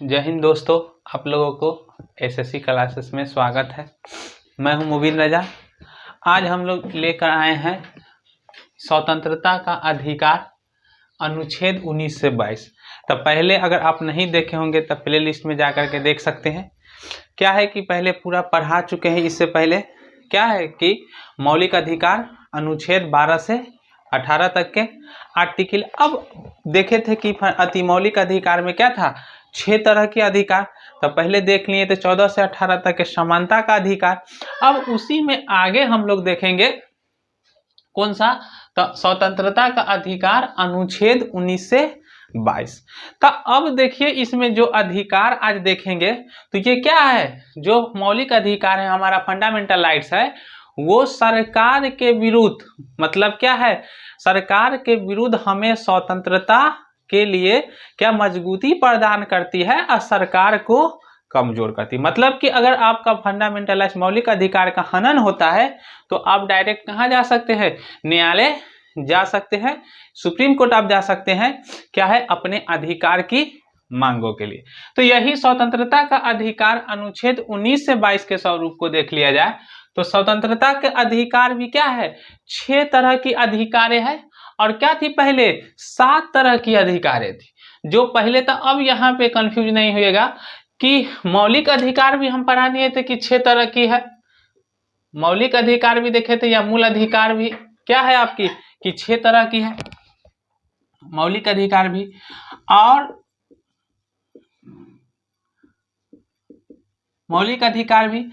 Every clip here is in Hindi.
जय हिंद दोस्तों, आप लोगों को एसएससी क्लासेस में स्वागत है। मैं हूं मुबीन रजा। आज हम लोग लेकर आए हैं स्वतंत्रता का अधिकार अनुच्छेद 19 से 22। तो पहले अगर आप नहीं देखे होंगे तो प्ले लिस्ट में जाकर के देख सकते हैं। क्या है कि पहले पूरा पढ़ा चुके हैं। इससे पहले क्या है कि मौलिक अधिकार अनुच्छेद 12 से 18 तक के आर्टिकल। अब देखे थे कि अति मौलिक अधिकार में क्या था, 6 तरह के अधिकार। तो पहले देख लिए थे 14 से 18 तक के समानता का अधिकार। अब उसी में आगे हम लोग देखेंगे कौन सा, तो स्वतंत्रता का अधिकार अनुच्छेद 19 से 22। तो अब देखिए इसमें जो अधिकार आज देखेंगे तो ये क्या है, जो मौलिक अधिकार है हमारा फंडामेंटल राइट्स है, वो सरकार के विरुद्ध, मतलब क्या है, सरकार के विरुद्ध हमें स्वतंत्रता के लिए क्या मजबूती प्रदान करती है और सरकार को कमजोर करती है। मतलब कि अगर आपका फंडामेंटल मौलिक अधिकार का हनन होता है तो आप डायरेक्ट कहाँ जा सकते हैं, न्यायालय जा सकते हैं, सुप्रीम कोर्ट आप जा सकते हैं, क्या है, अपने अधिकार की मांगों के लिए। तो यही स्वतंत्रता का अधिकार अनुच्छेद 19 से 22 के स्वरूप को देख लिया जाए तो स्वतंत्रता के अधिकार भी क्या है, 6 तरह की अधिकारें हैं। और क्या थी, पहले 7 तरह की अधिकारें थी जो पहले था। अब यहाँ पे कंफ्यूज नहीं होइएगा कि मौलिक अधिकार भी हम पढ़ा दिए थे कि 6 तरह की है, मौलिक अधिकार भी देखे थे, या मूल अधिकार भी क्या है आपकी कि 6 तरह की है मौलिक अधिकार भी। और मौलिक अधिकार भी,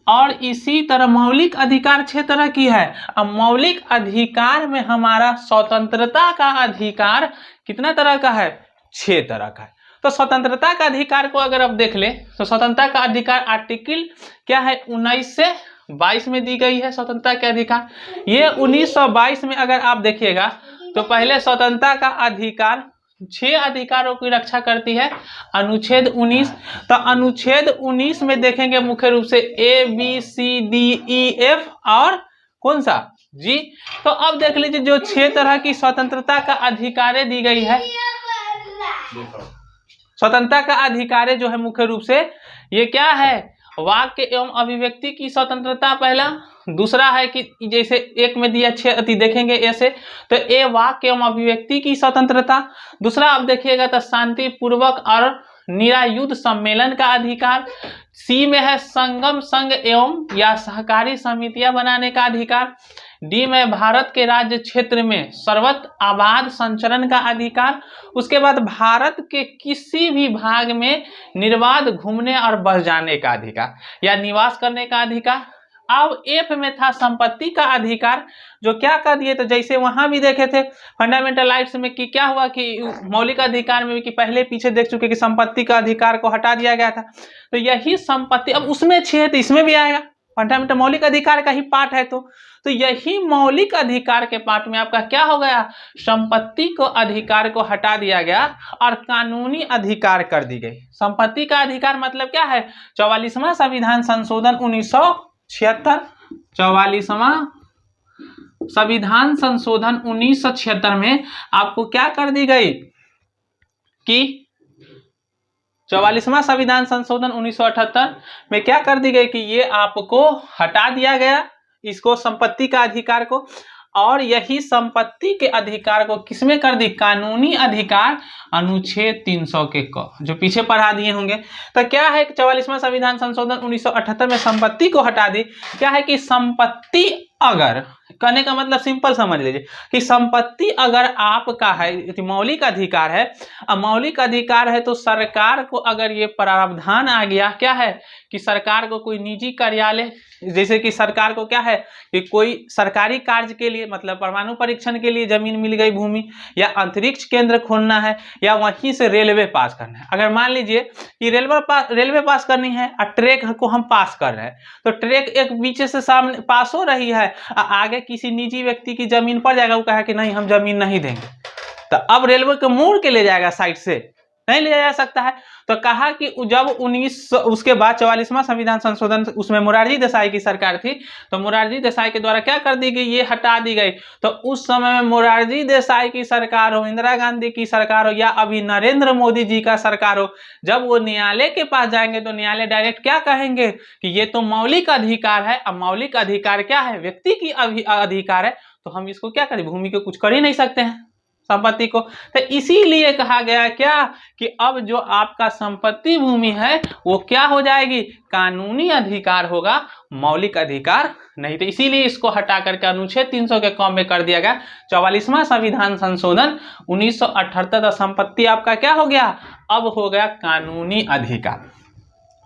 और इसी तरह मौलिक अधिकार 6 तरह की है। अब मौलिक अधिकार में हमारा स्वतंत्रता का अधिकार कितना तरह का है, 6 तरह का है। तो स्वतंत्रता का अधिकार को अगर आप देख ले तो स्वतंत्रता का अधिकार आर्टिकल क्या है 19 से 22 में दी गई है स्वतंत्रता के अधिकार। ये 1922 में अगर आप देखिएगा तो पहले स्वतंत्रता का अधिकार 6 अधिकारों की रक्षा करती है अनुच्छेद 19। तो अनुच्छेद 19 में देखेंगे मुख्य रूप से A B C D E F और कौन सा G। तो अब देख लीजिए जो 6 तरह की स्वतंत्रता का अधिकारें दी गई है, स्वतंत्रता का अधिकारें जो है मुख्य रूप से ये क्या है, वाक्य एवं अभिव्यक्ति की स्वतंत्रता पहला। दूसरा है कि जैसे एक में दिया 6 देखेंगे ऐसे, तो ए वाक्य एवं अभिव्यक्ति की स्वतंत्रता। दूसरा आप देखिएगा तो शांतिपूर्वक और निरायुध सम्मेलन का अधिकार। सी में है संगम संघ एवं या सहकारी समितियां बनाने का अधिकार। डी में भारत के राज्य क्षेत्र में सर्वत्र आबाद संचरण का अधिकार। उसके बाद भारत के किसी भी भाग में निर्बाध घूमने और बस जाने का अधिकार या निवास करने का अधिकार। अब एफ में था संपत्ति का अधिकार, जो क्या कर दिए, तो जैसे वहां भी देखे थे फंडामेंटल राइट्स में कि क्या हुआ कि मौलिक अधिकार में भी कि पहले पीछे देख चुके कि संपत्ति का अधिकार को हटा दिया गया था। तो यही संपत्ति, अब उसमें 6 है तो इसमें भी आएगा, फंडामेंटल मौलिक अधिकार का ही पार्ट है। तो यही मौलिक अधिकार के पार्ट में आपका क्या हो गया, संपत्ति को अधिकार को हटा दिया गया और कानूनी अधिकार कर दी गई। संपत्ति का अधिकार मतलब क्या है, 44वां संविधान संशोधन 1976, 44वां संविधान संशोधन 1976 में आपको क्या कर दी गई कि 44वां संविधान संशोधन 1978 में क्या कर दी गई कि ये आपको हटा दिया गया, इसको संपत्ति का अधिकार को। और यही संपत्ति के अधिकार को किसमें कर दी, कानूनी अधिकार अनुच्छेद 300 के को जो पीछे पढ़ा दिए होंगे। तो क्या है 44वां संविधान संशोधन 1978 में संपत्ति को हटा दी। क्या है कि संपत्ति अगर, कहने का मतलब सिंपल समझ लीजिए कि संपत्ति अगर आपका है, मौलिक अधिकार है, अब मौलिक अधिकार है तो सरकार को अगर ये प्रावधान आ गया क्या है कि सरकार को कोई निजी कार्यालय, जैसे कि सरकार को क्या है कि कोई सरकारी कार्य के लिए, मतलब परमाणु परीक्षण के लिए जमीन मिल गई भूमि, या अंतरिक्ष केंद्र खोलना है, या वहीं से रेलवे पास करना है। अगर मान लीजिए कि रेलवे पास करनी है और ट्रैक को हम पास कर रहे हैं, तो ट्रैक एक पीछे से सामने पास हो रही है, आगे किसी निजी व्यक्ति की जमीन पर जाएगा, वो कहा कि नहीं हम जमीन नहीं देंगे, तो अब रेलवे को मोड़ के ले जाएगा साइड से, नहीं लिया जा सकता है। तो कहा कि जब उसके बाद 44वां संविधान संशोधन, उसमें मोरारजी देसाई की सरकार थी, तो मोरारजी देसाई के द्वारा क्या कर दी गई, ये हटा दी गई। तो उस समय में मोरारजी देसाई की सरकार हो, इंदिरा गांधी की सरकार हो, या अभी नरेंद्र मोदी जी का सरकार हो, जब वो न्यायालय के पास जाएंगे तो न्यायालय डायरेक्ट क्या कहेंगे कि ये तो मौलिक अधिकार है। अब मौलिक अधिकार क्या है, व्यक्ति की अधिकार है, तो हम इसको क्या करें, भूमि को कुछ कर ही नहीं सकते हैं, संपत्ति को। तो इसीलिए कहा गया क्या कि अब जो आपका संपत्ति भूमि है वो क्या हो जाएगी, कानूनी अधिकार होगा, मौलिक अधिकार नहीं। तो इसीलिए इसको हटा करके अनुच्छेद 300 के कॉम में कर दिया गया 44वां संविधान संशोधन 1978। संपत्ति आपका क्या हो गया, अब हो गया कानूनी अधिकार।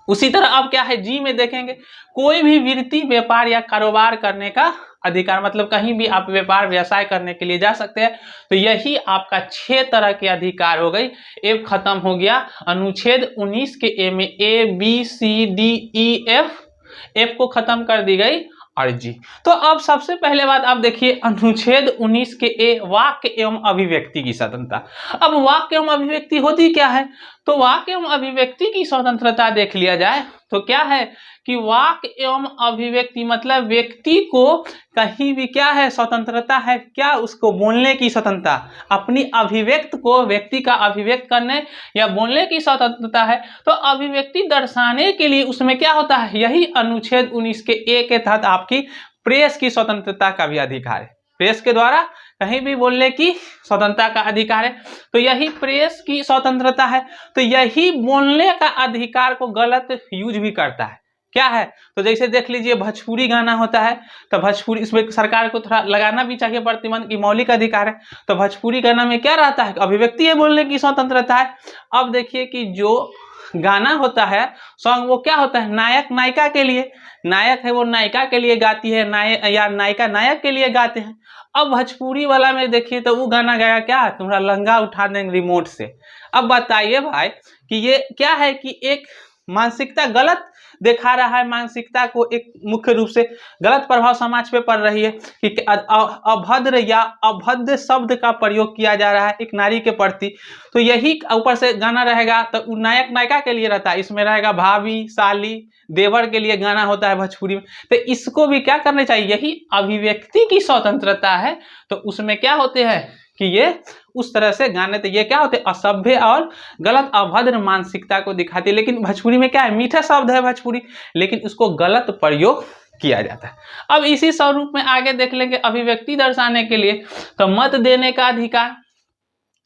उसी तरह अब क्या है, जी में देखेंगे, कोई भी वृत्ति, व्यापार या कारोबार करने का अधिकार, मतलब कहीं भी आप व्यापार व्यवसाय करने के लिए जा सकते हैं। तो यही आपका 6 तरह के अधिकार हो गई। एफ खत्म हो गया। अनुच्छेद 19 के ए में A B C D E F को खत्म कर दी गई और जी। तो अब सबसे पहले बात आप देखिए, अनुच्छेद 19 के ए, वाक्य एवं अभिव्यक्ति की स्वतंत्रता। अब वाक्य एवं अभिव्यक्ति होती क्या है, तो वाक्य एवं अभिव्यक्ति की स्वतंत्रता देख लिया जाए तो क्या है कि वाक्य एवं अभिव्यक्ति मतलब व्यक्ति को कहीं भी क्या है, स्वतंत्रता है, क्या, उसको बोलने की स्वतंत्रता, अपनी अभिव्यक्त को, व्यक्ति का अभिव्यक्त करने या बोलने की स्वतंत्रता है। तो अभिव्यक्ति दर्शाने के लिए उसमें क्या होता है, यही अनुच्छेद 19 के ए के तहत आपकी प्रेस की स्वतंत्रता का भी अधिकार है। प्रेस के द्वारा कहीं भी बोलने की स्वतंत्रता का अधिकार है। तो यही प्रेस की स्वतंत्रता है। तो यही बोलने का अधिकार को गलत यूज भी करता है, क्या है, तो जैसे देख लीजिए भोजपुरी गाना होता है, तो भोजपुरी, इसमें सरकार को थोड़ा लगाना भी चाहिए प्रतिबंध की मौलिक अधिकार है। तो भोजपुरी गाना में क्या रहता है, अभिव्यक्ति है, बोलने की स्वतंत्रता है। अब देखिए कि जो गाना होता है, सॉन्ग, वो क्या होता है, नायक नायिका के लिए, नायक है वो नायिका के लिए गाती है, या नायिका नायक के लिए गाते हैं। अब भोजपुरी वाला में देखिए तो वो गाना गाया क्या, तुम्हारा लंगा उठा देंगे रिमोट से। अब बताइए भाई कि ये क्या है कि एक मानसिकता गलत दिखा रहा है, मानसिकता को एक मुख्य रूप से गलत प्रभाव समाज पे पड़ रही है कि अभद्र या अभद्र शब्द का प्रयोग किया जा रहा है एक नारी के प्रति। तो यही ऊपर से गाना रहेगा तो नायक नायिका के लिए रहता है, इसमें रहेगा भाभी, साली, देवर के लिए गाना होता है भोजपुरी में। तो इसको भी क्या करना चाहिए, यही अभिव्यक्ति की स्वतंत्रता है। तो उसमें क्या होते हैं कि ये उस तरह से गाने, तो ये क्या होते हैं, असभ्य और गलत अभद्र मानसिकता को दिखाती है। लेकिन भोजपुरी में क्या है, मीठा शब्द है भोजपुरी, लेकिन उसको गलत प्रयोग किया जाता है। अब इसी स्वरूप में आगे देख लेंगे, अभिव्यक्ति दर्शाने के लिए तो मत देने का अधिकार,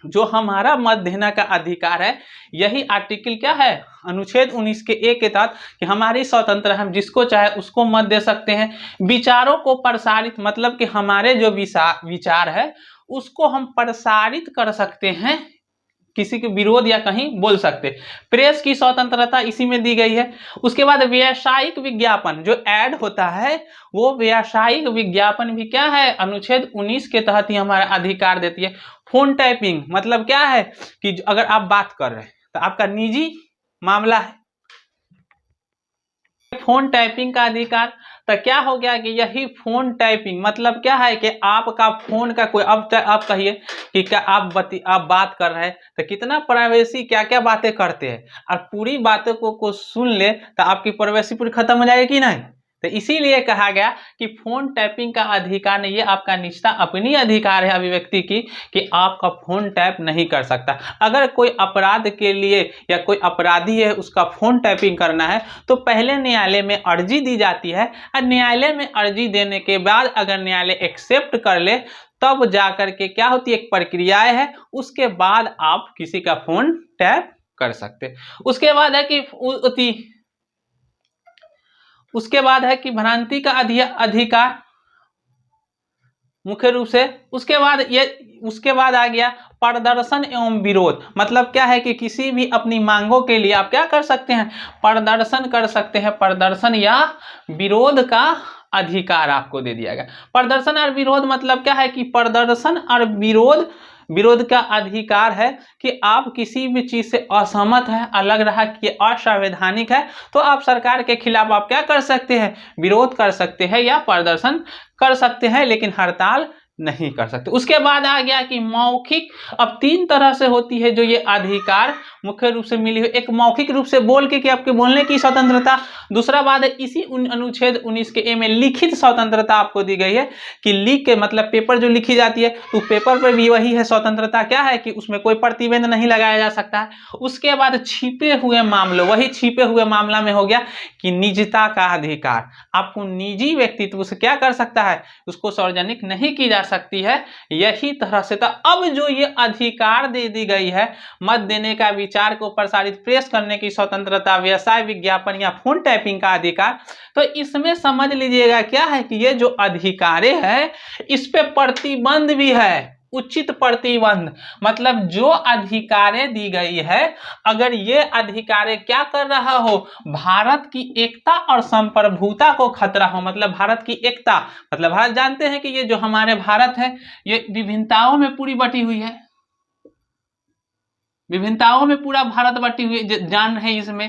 जो हमारा मत देने का अधिकार है, यही आर्टिकल क्या है, अनुच्छेद 19 के ए के तहत कि हमारी स्वतंत्र, हम जिसको चाहे उसको मत दे सकते हैं। विचारों को प्रसारित, मतलब कि हमारे जो विचार है उसको हम प्रसारित कर सकते हैं, किसी के विरोध या कहीं बोल सकते। प्रेस की स्वतंत्रता इसी में दी गई है। उसके बाद व्यावसायिक विज्ञापन, जो ऐड होता है वो व्यावसायिक विज्ञापन भी क्या है, अनुच्छेद 19 के तहत ही हमारा अधिकार देती है। फोन टाइपिंग मतलब क्या है कि अगर आप बात कर रहे हैं तो आपका निजी मामला है, फोन टाइपिंग का अधिकार। तो क्या हो गया कि यही फोन टाइपिंग मतलब क्या है कि आपका फोन का कोई, अब आप कहिए कि क्या आप बात कर रहे हैं तो कितना प्राइवेसी, क्या क्या बातें करते हैं, और पूरी बातों को सुन ले तो आपकी प्राइवेसी पूरी खत्म हो जाएगी कि नहीं। तो इसीलिए कहा गया कि फोन टैपिंग का अधिकार नहीं, ये आपका निष्ठा अपनी अधिकार है अभिव्यक्ति की कि आपका फोन टैप नहीं कर सकता। अगर कोई अपराध के लिए या कोई अपराधी है उसका फोन टैपिंग करना है तो पहले न्यायालय में अर्जी दी जाती है, और न्यायालय में अर्जी देने के बाद अगर न्यायालय एक्सेप्ट कर ले तब जाकर के क्या होती है, एक प्रक्रियाएं है, उसके बाद आप किसी का फोन टैप कर सकते। उसके बाद है कि भ्रांति का अधिकार मुख्य रूप से। उसके बाद आ गया प्रदर्शन एवं विरोध, मतलब क्या है कि किसी भी अपनी मांगों के लिए आप क्या कर सकते हैं, प्रदर्शन कर सकते हैं। प्रदर्शन या विरोध का अधिकार आपको दे दिया गया। प्रदर्शन और विरोध मतलब क्या है कि प्रदर्शन और विरोध का अधिकार है कि आप किसी भी चीज से असहमत है, अलग रहा कि असंवैधानिक है, तो आप सरकार के खिलाफ आप क्या कर सकते हैं, विरोध कर सकते हैं या प्रदर्शन कर सकते हैं, लेकिन हड़ताल नहीं कर सकते। उसके बाद आ गया कि मौखिक, अब 3 तरह से होती है जो ये अधिकार, मुख्य रूप से मिली हुई, एक मौखिक रूप से बोल के कि आपके बोलने की स्वतंत्रता। दूसरा बात है इसी अनुच्छेद 19 के ए में लिखित स्वतंत्रता आपको दी गई है कि लिख के मतलब पेपर जो लिखी जाती है तो पेपर पर भी वही है स्वतंत्रता, क्या है कि उसमें कोई प्रतिबंध नहीं लगाया जा सकता है। उसके बाद छिपे हुए मामलों, वही छिपे हुए मामला में हो गया कि निजता का अधिकार, आपको निजी व्यक्तित्व से क्या कर सकता है, उसको सार्वजनिक नहीं की जा सकती है। यही तरह से था। अब जो ये अधिकार दे दी गई है, मत देने का, विचार को प्रसारित प्रेस करने की स्वतंत्रता, व्यवसाय विज्ञापन या फोन टैपिंग का अधिकार, तो इसमें समझ लीजिएगा क्या है कि ये जो अधिकारें है इस पे प्रतिबंध भी है, उचित प्रतिबंध। मतलब जो अधिकारें दी गई है, अगर ये अधिकारें क्या कर रहा हो, भारत की एकता और संप्रभुता को खतरा हो, मतलब भारत की एकता, मतलब भारत जानते हैं कि ये जो हमारे भारत है ये विभिन्नताओं में पूरी बटी हुई है, विभिन्नताओं में पूरा भारत बटी हुई है। जान है इसमें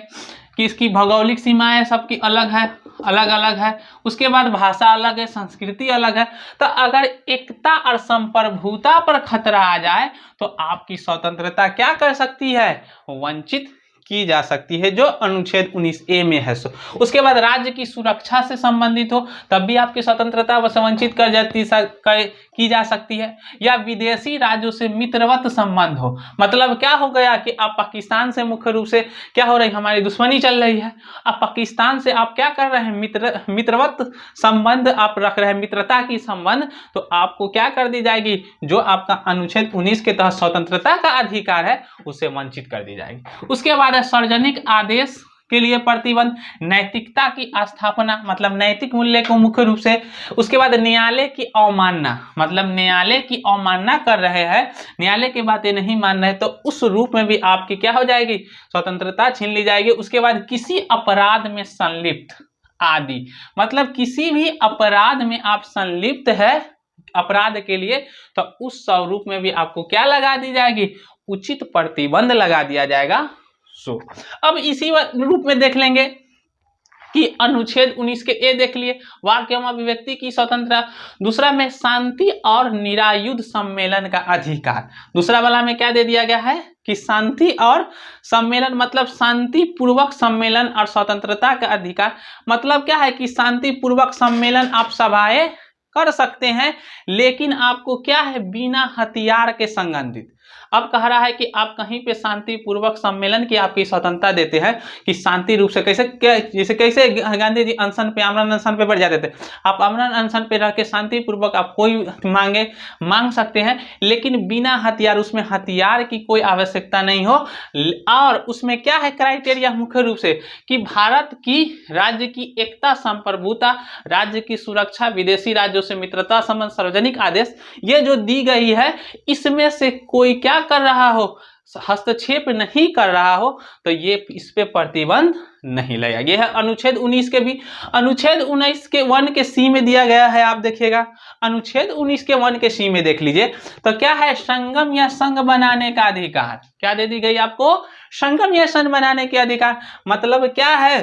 कि इसकी भौगोलिक सीमाएं सबकी अलग है, अलग अलग है। उसके बाद भाषा अलग है, संस्कृति अलग है। तो अगर एकता और संप्रभुता पर खतरा आ जाए तो आपकी स्वतंत्रता क्या कर सकती है, वंचित की जा सकती है, जो अनुच्छेद 19A में है। उसके बाद राज्य की सुरक्षा से संबंधित हो तब भी आपकी स्वतंत्रता वंचित की जा सकती है, या विदेशी राज्यों से मित्रवत संबंध हो, मतलब क्या हो गया कि आप पाकिस्तान से मुख्य रूप से क्या हो रही, हमारी दुश्मनी चल रही है, अब पाकिस्तान से आप क्या कर रहे हैं, मित्रवत संबंध आप रख रहे हैं, मित्रता की संबंध, तो आपको क्या कर दी जाएगी, जो आपका अनुच्छेद 19 के तहत स्वतंत्रता का अधिकार है उसे वंचित कर दी जाएगी। उसके बाद सार्वजनिक आदेश के लिए प्रतिबंध, नैतिकता की स्थापना, मतलब नैतिक मूल्य को मुख्य रूप से। उसके बाद न्यायालय की अवमानना, मतलब न्यायालय की अवमानना कर रहे हैं, न्यायालय की बातें नहीं मान रहे, तो उस रूप में भी आपकी क्या हो जाएगी, स्वतंत्रता छीन ली जाएगी। उसके बाद किसी अपराध में संलिप्त आदि, मतलब किसी भी अपराध में आप संलिप्त है अपराध के लिए, तो उस स्वरूप में भी आपको क्या लगा दी जाएगी, उचित प्रतिबंध लगा दिया जाएगा। अब इसी रूप में देख लेंगे कि अनुच्छेद 19 के ए देख लिए, वाक्य एवं अभिव्यक्ति की स्वतंत्रता। दूसरा में शांति और निरायुध सम्मेलन का अधिकार, दूसरा वाला में क्या दे दिया गया है कि शांति और सम्मेलन, मतलब शांति पूर्वक सम्मेलन और स्वतंत्रता का अधिकार। मतलब क्या है कि शांति पूर्वक सम्मेलन आप सभाएं कर सकते हैं, लेकिन आपको क्या है, बिना हथियार के संबंधित। अब कह रहा है कि आप कहीं पे शांति पूर्वक सम्मेलन की आपकी स्वतंत्रता देते हैं कि शांति रूप से, जैसे कैसे गांधी जी अनशन पे, आमरण अनशन पे बैठ जाते थे, आप आमरण अनशन पे रह के शांति पूर्वक आप कोई मांग सकते हैं, लेकिन बिना हथियार, उसमें हथियार की कोई आवश्यकता नहीं हो। और उसमें क्या है क्राइटेरिया, मुख्य रूप से कि भारत की राज्य की एकता, संप्रभुता, राज्य की सुरक्षा, विदेशी राज्यों से मित्रता संबंध, सार्वजनिक आदेश, ये जो दी गई है इसमें से कोई क्या कर रहा हो, हस्तक्षेप नहीं कर रहा हो, तो ये इस पे प्रतिबंध नहीं लगेगा। ये है अनुच्छेद 19 के भी। अनुच्छेद 19 के 1 के सी में दिया गया है, आप देखिएगा अनुच्छेद 19 के 1 के सी में देख लीजिए, तो क्या है, संगम या संघ बनाने का अधिकार। क्या दे दी गई आपको, संगम या संघ बनाने के अधिकार। मतलब क्या है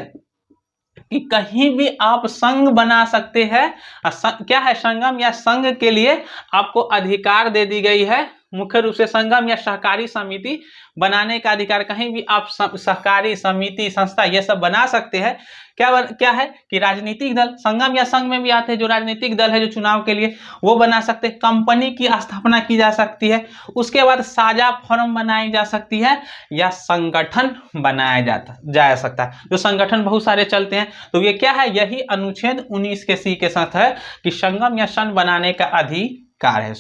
कि कहीं भी आप संघ बना सकते हैं, क्या है, संगम या संघ के लिए आपको अधिकार दे दी गई है, मुख्य रूप से संगम या सहकारी समिति बनाने का अधिकार। कहीं भी आप सहकारी समिति, संस्था, ये सब बना सकते हैं। क्या है कि राजनीतिक दल, संगम या संघ में भी आते हैं जो राजनीतिक दल है जो चुनाव के लिए, वो बना सकते हैं। कंपनी की स्थापना की जा सकती है। उसके बाद साझा फर्म बनाई जा सकती है, या संगठन बनाया जा सकता है, जो संगठन बहुत सारे चलते हैं। तो ये क्या है, यही अनुच्छेद 19 के सी के साथ है कि संगम या संघ बनाने का अधिकार है।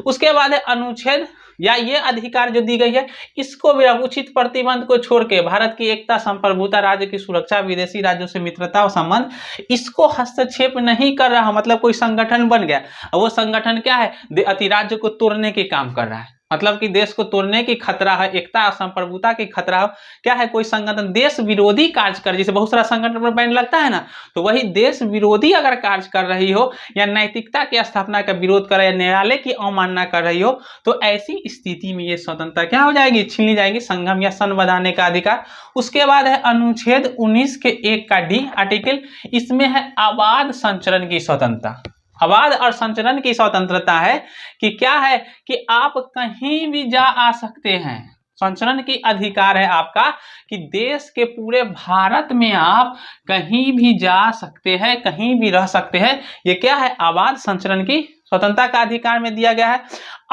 उसके बाद है अनुच्छेद या ये अधिकार जो दी गई है, इसको भी उचित प्रतिबंध को छोड़ के भारत की एकता, संप्रभुता, राज्य की सुरक्षा, विदेशी राज्यों से मित्रता और संबंध, इसको हस्तक्षेप नहीं कर रहा। मतलब कोई संगठन बन गया, वो संगठन क्या है, अधिराज्य को तोड़ने के काम कर रहा है, मतलब कि देश को तोड़ने की खतरा है, एकता और संप्रभुता की खतरा हो। क्या है, कोई संगठन देश विरोधी कार्य कर, जैसे बहुत सारा संगठन पर बैन लगता है ना, तो वही देश विरोधी अगर कार्य कर रही हो, या नैतिकता की स्थापना का विरोध कर, या न्यायालय की अवमानना कर रही हो, तो ऐसी स्थिति में ये स्वतंत्रता क्या हो जाएगी, छीन ली जाएगी, संगम या संघ बनाने का अधिकार। उसके बाद है अनुच्छेद 19 के 1 का डी आर्टिकल, इसमें है आवाज संचरण की स्वतंत्रता। आवाज और संचरण की स्वतंत्रता है कि क्या है कि आप कहीं भी जा आ सकते हैं, संचरण की अधिकार है आपका कि देश के पूरे भारत में आप कहीं भी जा सकते हैं, कहीं भी रह सकते हैं। ये क्या है? आवाज संचरण की स्वतंत्रता का अधिकार में दिया गया है।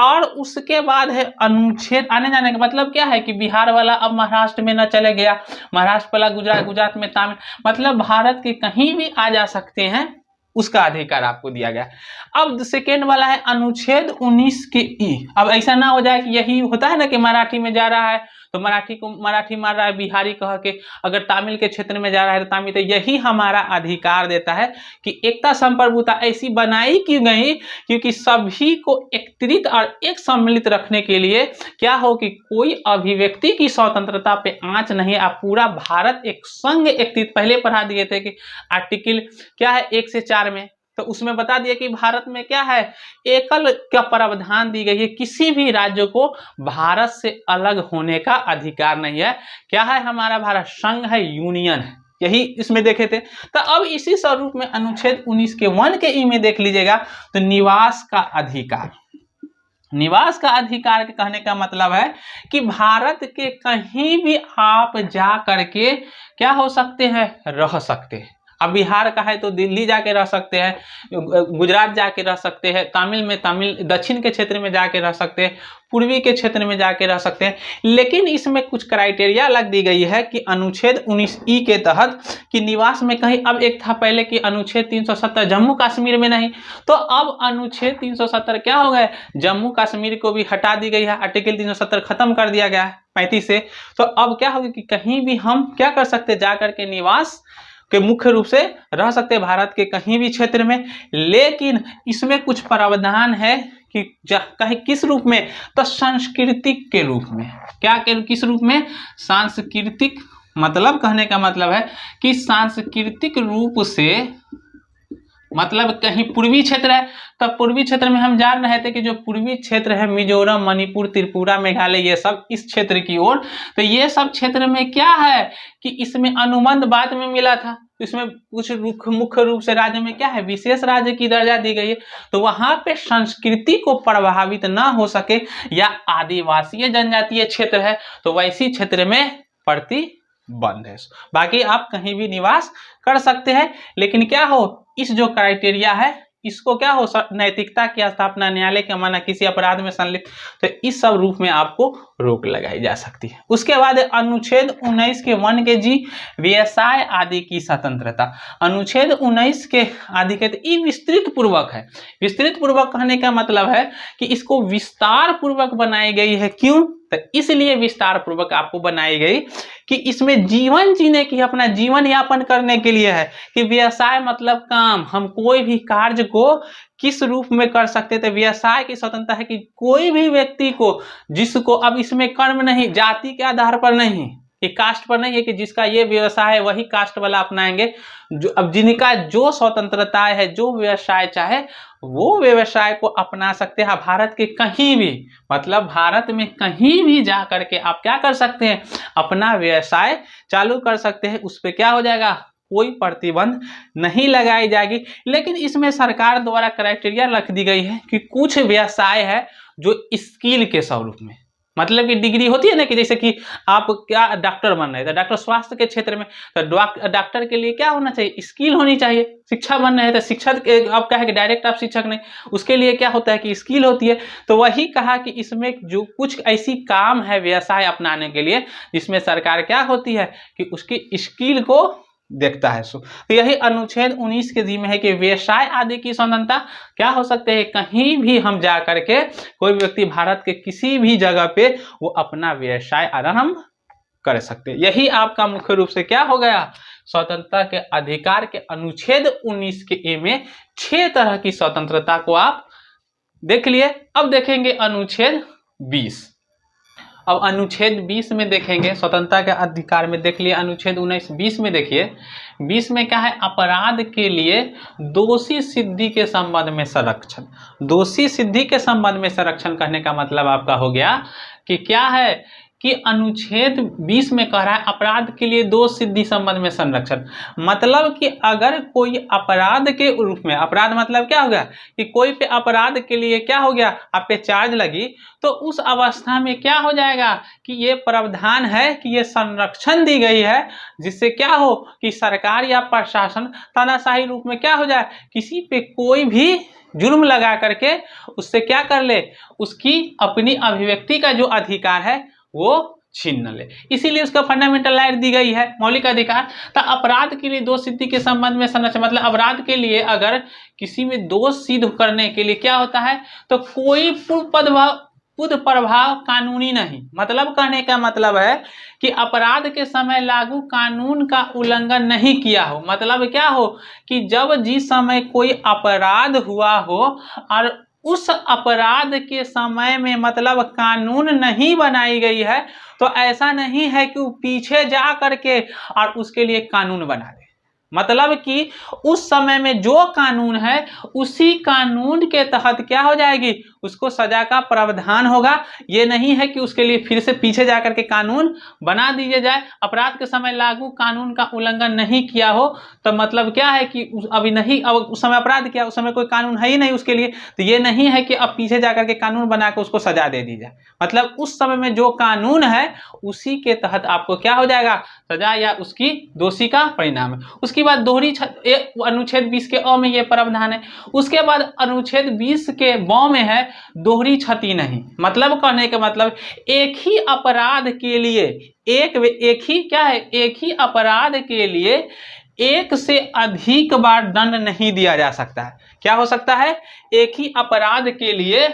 और उसके बाद है अनुच्छेद आने जाने का मतलब क्या है कि बिहार वाला अब महाराष्ट्र में न चले गया, महाराष्ट्र वाला गुजरात, गुजरात में तमिल, मतलब भारत के कहीं भी आ जा सकते हैं, उसका अधिकार आपको दिया गया। अब सेकेंड वाला है अनुच्छेद 19 के ई। अब ऐसा ना हो जाए कि यही होता है ना कि मराठी में जा रहा है तो मराठी को मराठी मार रहा है, बिहारी कह के, अगर तमिल के क्षेत्र में जा रहा है तो तमिल। तो यही हमारा अधिकार देता है कि एकता संप्रभुता ऐसी बनाई क्यों गई, क्योंकि सभी को एकत्रित और एक सम्मिलित रखने के लिए क्या हो कि कोई अभिव्यक्ति की स्वतंत्रता पे आंच नहीं। आप पूरा भारत एक संघ एकत्रित, पहले पढ़ा दिए थे कि आर्टिकल क्या है 1 से 4 में, तो उसमें बता दिया कि भारत में क्या है, एकल का प्रावधान दी गई है, किसी भी राज्य को भारत से अलग होने का अधिकार नहीं है। क्या है हमारा भारत? संघ है, यूनियन है, यही इसमें देखे थे। तो अब इसी स्वरूप में अनुच्छेद 19 के 1 के ई में देख लीजिएगा तो निवास का अधिकार। निवास का अधिकार के कहने का मतलब है कि भारत के कहीं भी आप जा करके क्या हो सकते हैं, रह सकते हैं। अब बिहार का है तो दिल्ली जाके रह सकते हैं, गुजरात जाके रह सकते हैं, तमिल में तमिल दक्षिण के क्षेत्र में जाके रह सकते हैं, पूर्वी के क्षेत्र में जाके रह सकते हैं। लेकिन इसमें कुछ क्राइटेरिया लग दी गई है कि अनुच्छेद 19 ई के तहत कि निवास में कहीं, अब एक था पहले कि अनुच्छेद 370 जम्मू कश्मीर में नहीं, तो अब अनुच्छेद 370 क्या हो गए, जम्मू कश्मीर को भी हटा दी गई है, आर्टिकल 370 खत्म कर दिया गया है 35 से। तो अब क्या होगा कि कहीं भी हम क्या कर सकते हैं, जाकर के निवास के मुख्य रूप से रह सकते हैं भारत के कहीं भी क्षेत्र में। लेकिन इसमें कुछ प्रावधान है कि कहीं किस रूप में, तो सांस्कृतिक के रूप में। क्या किस रूप में? सांस्कृतिक, मतलब कहने का मतलब है कि सांस्कृतिक रूप से, मतलब कहीं पूर्वी क्षेत्र है तो पूर्वी क्षेत्र में हम जान रहे थे कि जो पूर्वी क्षेत्र है मिजोरम, मणिपुर, त्रिपुरा, मेघालय, ये सब इस क्षेत्र की ओर, तो ये सब क्षेत्र में क्या है कि इसमें अनुबंध बाद में मिला था, तो इसमें कुछ मुख्य रूप से राज्य में क्या है, विशेष राज्य की दर्जा दी गई है। तो वहां पे संस्कृति को प्रभावित ना हो सके, या आदिवासी जनजातीय क्षेत्र है तो वैसी क्षेत्र में प्रतिबंध है। बाकी आप कहीं भी निवास कर सकते हैं, लेकिन क्या हो, इस जो क्राइटेरिया है इसको क्या हो, नैतिकता की स्थापना, न्यायालय के माना, किसी अपराध में संलिप्त, तो इस सब रूप में आपको रोक लगाई जा सकती है। उसके बाद अनुच्छेद 19 के 1 के जी, व्यवसाय आदि की स्वतंत्रता। अनुच्छेद 19 के आदि के ये विस्तृत पूर्वक है। विस्तृत पूर्वक कहने का मतलब है कि इसको विस्तार पूर्वक बनाई गई है। क्यों? तो इसलिए विस्तार पूर्वक आपको बनाई गई कि इसमें जीवन जीने की, अपना जीवन यापन करने के लिए है कि व्यवसाय मतलब काम, हम कोई भी कार्य को किस रूप में कर सकते थे। व्यवसाय की स्वतंत्रता है कि कोई भी व्यक्ति को, जिसको, अब इसमें कर्म नहीं, जाति के आधार पर नहीं, कि कास्ट पर नहीं है कि जिसका ये व्यवसाय है वही कास्ट वाला अपनाएंगे। जो अब जिनका जो स्वतंत्रता है, जो व्यवसाय चाहे वो व्यवसाय को अपना सकते हैं। भारत के कहीं भी, मतलब भारत में कहीं भी जा करके आप क्या कर सकते हैं, अपना व्यवसाय चालू कर सकते हैं। उस पर क्या हो जाएगा, कोई प्रतिबंध नहीं लगाई जाएगी। लेकिन इसमें सरकार द्वारा क्राइटेरिया रख दी गई है कि कुछ व्यवसाय है जो स्किल के स्वरूप में, मतलब कि डिग्री होती है ना, कि जैसे कि आप क्या डॉक्टर बन रहे थे, डॉक्टर स्वास्थ्य के क्षेत्र में, तो डॉक्टर के लिए क्या होना चाहिए, स्किल होनी चाहिए। शिक्षा बन रहे थे, शिक्षक आप क्या है कि डायरेक्ट आप शिक्षक नहीं, उसके लिए क्या होता है कि स्किल होती है। तो वही कहा कि इसमें जो कुछ ऐसी काम है व्यवसाय अपनाने के लिए, जिसमें सरकार क्या होती है कि उसकी स्किल को देखता है। तो यही अनुच्छेद 19 के जी में है कि व्यवसाय आदि की स्वतंत्रता क्या हो सकते हैं, कहीं भी हम जा करके, कोई व्यक्ति भारत के किसी भी जगह पे वो अपना व्यवसाय आरंभ कर सकते हैं। यही आपका मुख्य रूप से क्या हो गया, स्वतंत्रता के अधिकार के अनुच्छेद 19 के ए में 6 तरह की स्वतंत्रता को आप देख लिए। अब देखेंगे अनुच्छेद 20। अब अनुच्छेद 20 में देखेंगे, स्वतंत्रता के अधिकार में देख लिए अनुच्छेद 19। 20 में देखिए, 20 में क्या है, अपराध के लिए दोषी सिद्धि के संबंध में संरक्षण। दोषी सिद्धि के संबंध में संरक्षण कहने का मतलब आपका हो गया कि क्या है कि अनुच्छेद 20 में कह रहा है अपराध के लिए दोष सिद्धि संबंध में संरक्षण। मतलब कि अगर कोई अपराध के रूप में, अपराध मतलब क्या हो गया कि कोई पे अपराध के लिए क्या हो गया, आप पे चार्ज लगी, तो उस अवस्था में क्या हो जाएगा कि ये प्रावधान है कि ये संरक्षण दी गई है, जिससे क्या हो कि सरकार या प्रशासन तानाशाही रूप में क्या हो जाए, किसी पे कोई भी जुर्म लगा करके उससे क्या कर ले, उसकी अपनी अभिव्यक्ति का जो अधिकार है वो छीन न ले। इसीलिए उसका फंडामेंटल राइट दी गई है, मौलिक अधिकार। तो अपराध के लिए दोष सिद्धि के संबंध में संरक्षण, मतलब अपराध के लिए अगर किसी में दोष सिद्ध करने के लिए क्या होता है, तो कोई पूर्व प्रभाव कानूनी नहीं। मतलब कहने का मतलब है कि अपराध के समय लागू कानून का उल्लंघन नहीं किया हो। मतलब क्या हो कि जब जिस समय कोई अपराध हुआ हो और उस अपराध के समय में मतलब कानून नहीं बनाई गई है, तो ऐसा नहीं है कि वो पीछे जा करके और उसके लिए कानून बना दे। मतलब कि उस समय में जो कानून है उसी कानून के तहत क्या हो जाएगी, उसको सजा का प्रावधान होगा। ये नहीं है कि उसके लिए फिर से पीछे जाकर के कानून बना दिया जाए। अपराध के समय लागू कानून का उल्लंघन नहीं किया हो तो मतलब क्या है कि अभी नहीं, अब उस समय अपराध किया, उस समय कोई कानून है ही नहीं उसके लिए, तो ये नहीं है कि अब पीछे जाकर के कानून बना के उसको सजा दे दी जाए। मतलब उस समय में जो कानून है उसी के तहत आपको क्या हो जाएगा, सजा या उसकी दोषी का परिणाम है। उसके बाद दोहरी अनुच्छेद 20 के अ में ये प्रावधान है। उसके बाद अनुच्छेद 20 के ब में है दोहरी क्षति नहीं। मतलब कहने का मतलब एक ही अपराध के लिए एक ही क्या है, एक ही अपराध के लिए एक से अधिक बार दंड नहीं दिया जा सकता है। क्या हो सकता है, एक ही अपराध के लिए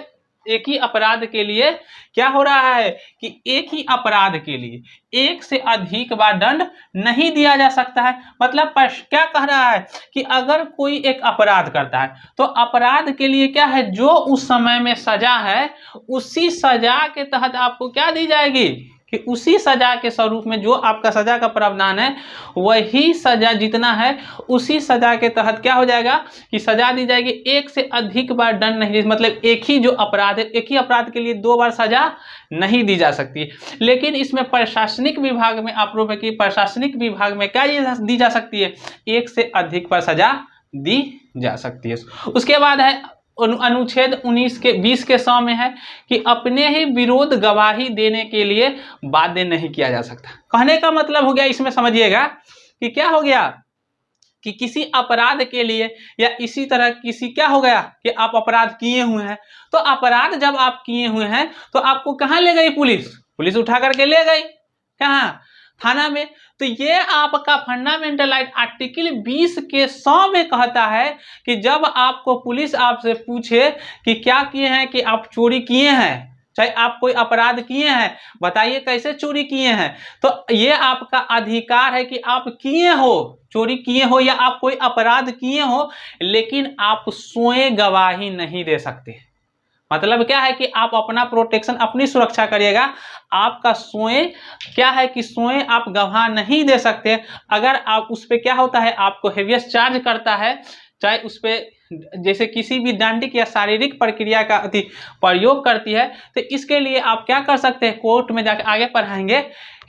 क्या हो रहा है कि एक ही अपराध के लिए एक से अधिक बार दंड नहीं दिया जा सकता है। मतलब क्या कह रहा है कि अगर कोई एक अपराध करता है तो अपराध के लिए क्या है, जो उस समय में सजा है उसी सजा के तहत आपको क्या दी जाएगी कि उसी सजा के स्वरूप में जो आपका सजा का प्रावधान है वही सजा जितना है उसी सजा के तहत क्या हो जाएगा कि सजा दी जाएगी। एक से अधिक बार दंड नहीं, मतलब एक ही जो अपराध है, एक ही अपराध के लिए 2 बार सजा नहीं दी जा सकती। लेकिन इसमें प्रशासनिक विभाग में अप्रूव है कि प्रशासनिक विभाग में क्या दी जा सकती है, 1 से अधिक बार सजा दी जा सकती है। उसके बाद है अनुच्छेद 20 के 100 में है कि अपने ही विरोध गवाही देने के लिए बाध्य नहीं किया जा सकता। कहने का मतलब हो गया, इसमें समझिएगा कि क्या हो गया कि किसी अपराध के लिए या इसी तरह किसी क्या हो गया कि आप अपराध किए हुए हैं, तो अपराध जब आप किए हुए हैं तो आपको कहाँ ले गई, पुलिस उठा करके ले गई, कहाँ, थाना में। तो ये आपका फंडामेंटल राइट आर्टिकल 20 के 100 में कहता है कि जब आपको पुलिस आपसे पूछे कि क्या किए हैं, कि आप चोरी किए हैं, चाहे आप कोई अपराध किए हैं, बताइए कैसे चोरी किए हैं, तो ये आपका अधिकार है कि आप किए हो, चोरी किए हो या आप कोई अपराध किए हो, लेकिन आप स्वयं गवाही नहीं दे सकते। मतलब क्या है कि आप अपना प्रोटेक्शन, अपनी सुरक्षा करिएगा। आपका स्वयं क्या है कि स्वयं आप गवाह नहीं दे सकते। अगर आप उस पर क्या होता है, आपको हेवियस चार्ज करता है, चाहे उस पर जैसे किसी भी दंडिक या शारीरिक प्रक्रिया का प्रयोग करती है, तो इसके लिए आप क्या कर सकते हैं, कोर्ट में जाकर आगे पढ़ाएंगे,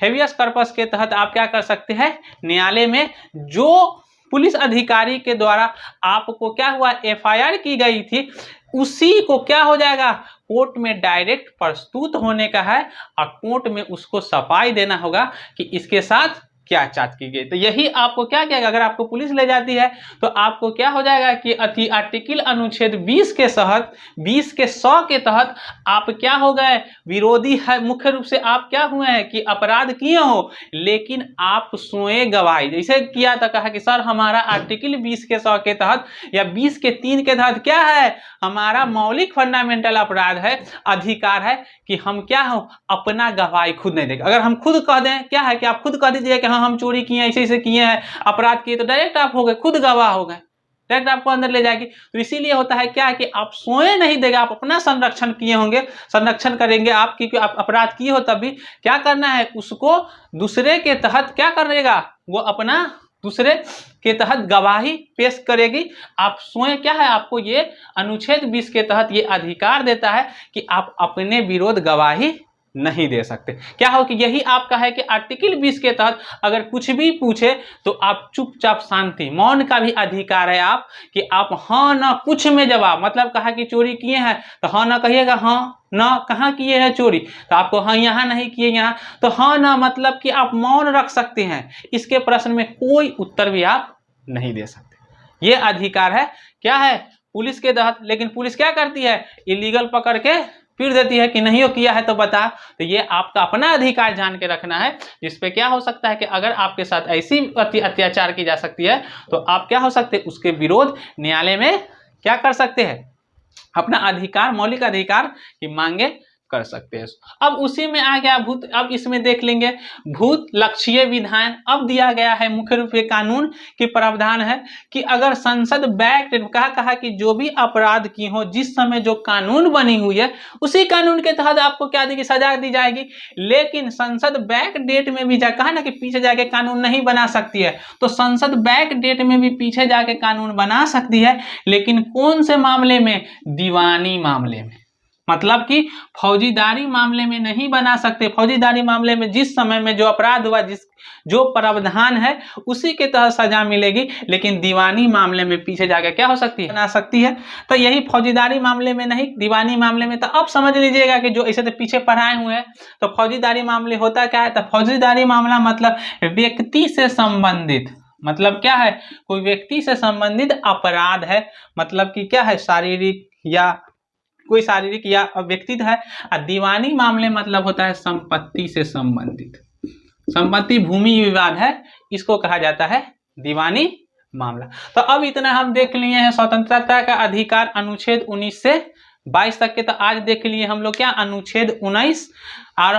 हेवियस कॉर्पस के तहत आप क्या कर सकते हैं, न्यायालय में जो पुलिस अधिकारी के द्वारा आपको क्या हुआ, FIR की गई थी, उसी को क्या हो जाएगा, कोर्ट में डायरेक्ट प्रस्तुत होने का है और कोर्ट में उसको सफाई देना होगा कि इसके साथ क्या चार्ज की गई। तो यही आपको क्या किया, अगर आपको पुलिस ले जाती है तो आपको क्या हो जाएगा कि आर्टिकल अनुच्छेद 20 के तहत 20 के 100 के तहत आप क्या हो गए, विरोधी है। मुख्य रूप से आप क्या हुए हैं कि अपराध किए हो लेकिन आप स्वयं गवाही जैसे किया था, कहा कि सर हमारा आर्टिकल 20 के 100 के तहत या 20 के 3 के तहत क्या है, हमारा मौलिक फंडामेंटल अपराध है, अधिकार है कि हम क्या हो, अपना गवाही खुद नहीं देंगे। अगर हम खुद कह दें, क्या है कि आप खुद कह दीजिए कि हाँ हम चोरी किए, ऐसे किए हैं, अपराध किए, तो डायरेक्ट आप हो गए, खुद गवाह हो गए, डायरेक्ट आपको अंदर ले जाएगी। तो इसीलिए होता है क्या कि आप स्वयं नहीं देगा, आप अपना संरक्षण किए होंगे, संरक्षण करेंगे आप, क्योंकि आप अपराध किए हो तब भी क्या करना है, उसको दूसरे के तहत क्या करेगा, वो अपना दूसरे के तहत गवाही पेश करेगी। आप स्वयं क्या है, आपको ये अनुच्छेद 20 के तहत ये अधिकार देता है कि आप अपने विरोध गवाही नहीं दे सकते। क्या हो कि यही आपका है कि आर्टिकल 20 के तहत अगर कुछ भी पूछे तो आप चुपचाप शांति, मौन का भी अधिकार है आप कि आप हाँ ना कुछ में जवाब, मतलब कहा कि चोरी किए हैं तो हाँ ना कहिएगा, हाँ ना कहाँ किए हैं चोरी, तो आपको हाँ यहाँ नहीं किए यहाँ, तो हाँ ना मतलब कि आप मौन रख सकते हैं, इसके प्रश्न में कोई उत्तर भी आप नहीं दे सकते। ये अधिकार है क्या है पुलिस के तहत। लेकिन पुलिस क्या करती है, इलीगल पकड़ के फिर देती है कि नहीं हो किया है तो बता। तो ये आपका अपना अधिकार जान के रखना है, जिसपे क्या हो सकता है कि अगर आपके साथ ऐसी अत्याचार की जा सकती है तो आप क्या हो सकते हैं, उसके विरोध न्यायालय में क्या कर सकते हैं, अपना अधिकार, मौलिक अधिकार की मांगे कर सकते हैं। अब उसी में आ गया भूत। अब इसमें देख लेंगे भूत लक्ष्य विधान। अब दिया गया है मुख्य रूप से कानून की प्रावधान है कि अगर संसद बैक कहा कि जो भी अपराध की हो जिस समय जो कानून बनी हुई है उसी कानून के तहत आपको क्या देगी, सजा दी जाएगी। लेकिन संसद बैक डेट में भी कहा ना कि पीछे जाके कानून नहीं बना सकती है, तो संसद बैक डेट में भी पीछे जाके कानून बना सकती है, लेकिन कौन से मामले में, दीवानी मामले में, मतलब कि फौजीदारी मामले में नहीं बना सकते। फौजीदारी मामले में जिस समय में जो अपराध हुआ, जो प्रावधान है उसी के तहत सजा मिलेगी, लेकिन दीवानी मामले में पीछे जाकर क्या हो सकती है, बना सकती है। तो यही फौजीदारी मामले में नहीं, दीवानी मामले में। तो अब समझ लीजिएगा कि जो ऐसे तो पीछे पढ़ाए हुए हैं, तो फौजीदारी मामले होता क्या है, तो फौजीदारी मामला मतलब व्यक्ति से संबंधित, मतलब क्या है, कोई व्यक्ति से संबंधित अपराध है, मतलब कि क्या है, शारीरिक या कोई शारीरिक या व्यक्तिगत है। और दीवानी मामले मतलब होता है संपत्ति से संबंधित, संपत्ति भूमि विवाद है, इसको कहा जाता है दीवानी मामला। तो अब इतना हम देख लिए हैं स्वतंत्रता का अधिकार अनुच्छेद 19 से 22 तक के। तो आज देख लिए हम लोग क्या, अनुच्छेद 19 और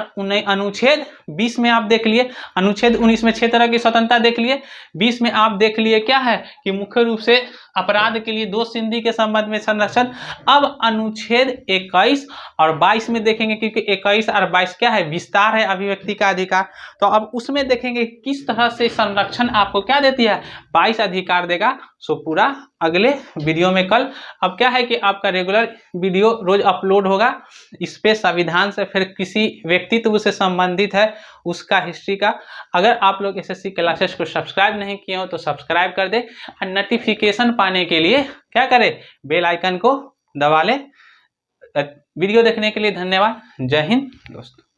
अनुच्छेद 20 में आप देख लिए। अनुच्छेद 19 में 6 तरह की स्वतंत्रता देख लिए, 20 में आप देख लिए क्या है कि मुख्य रूप से अपराध के लिए दोष सिद्धि के संबंध में संरक्षण। अब अनुच्छेद 21 और 22 में देखेंगे, क्योंकि 21 और 22 क्या है, विस्तार है अभिव्यक्ति का अधिकार। तो अब उसमें देखेंगे किस तरह से संरक्षण आपको क्या देती है, 22 अधिकार देगा। सो पूरा अगले वीडियो में कल। अब क्या है कि आपका रेगुलर वीडियो रोज अपलोड होगा, इस पे संविधान से फिर किसी व्यक्तित्व से संबंधित है उसका हिस्ट्री का। अगर आप लोग एसएससी क्लासेस को सब्सक्राइब नहीं किए हो तो सब्सक्राइब कर दे, और नोटिफिकेशन पाने के लिए क्या करें, बेल आइकन को दबा ले। वीडियो देखने के लिए धन्यवाद। जय हिंद दोस्तों।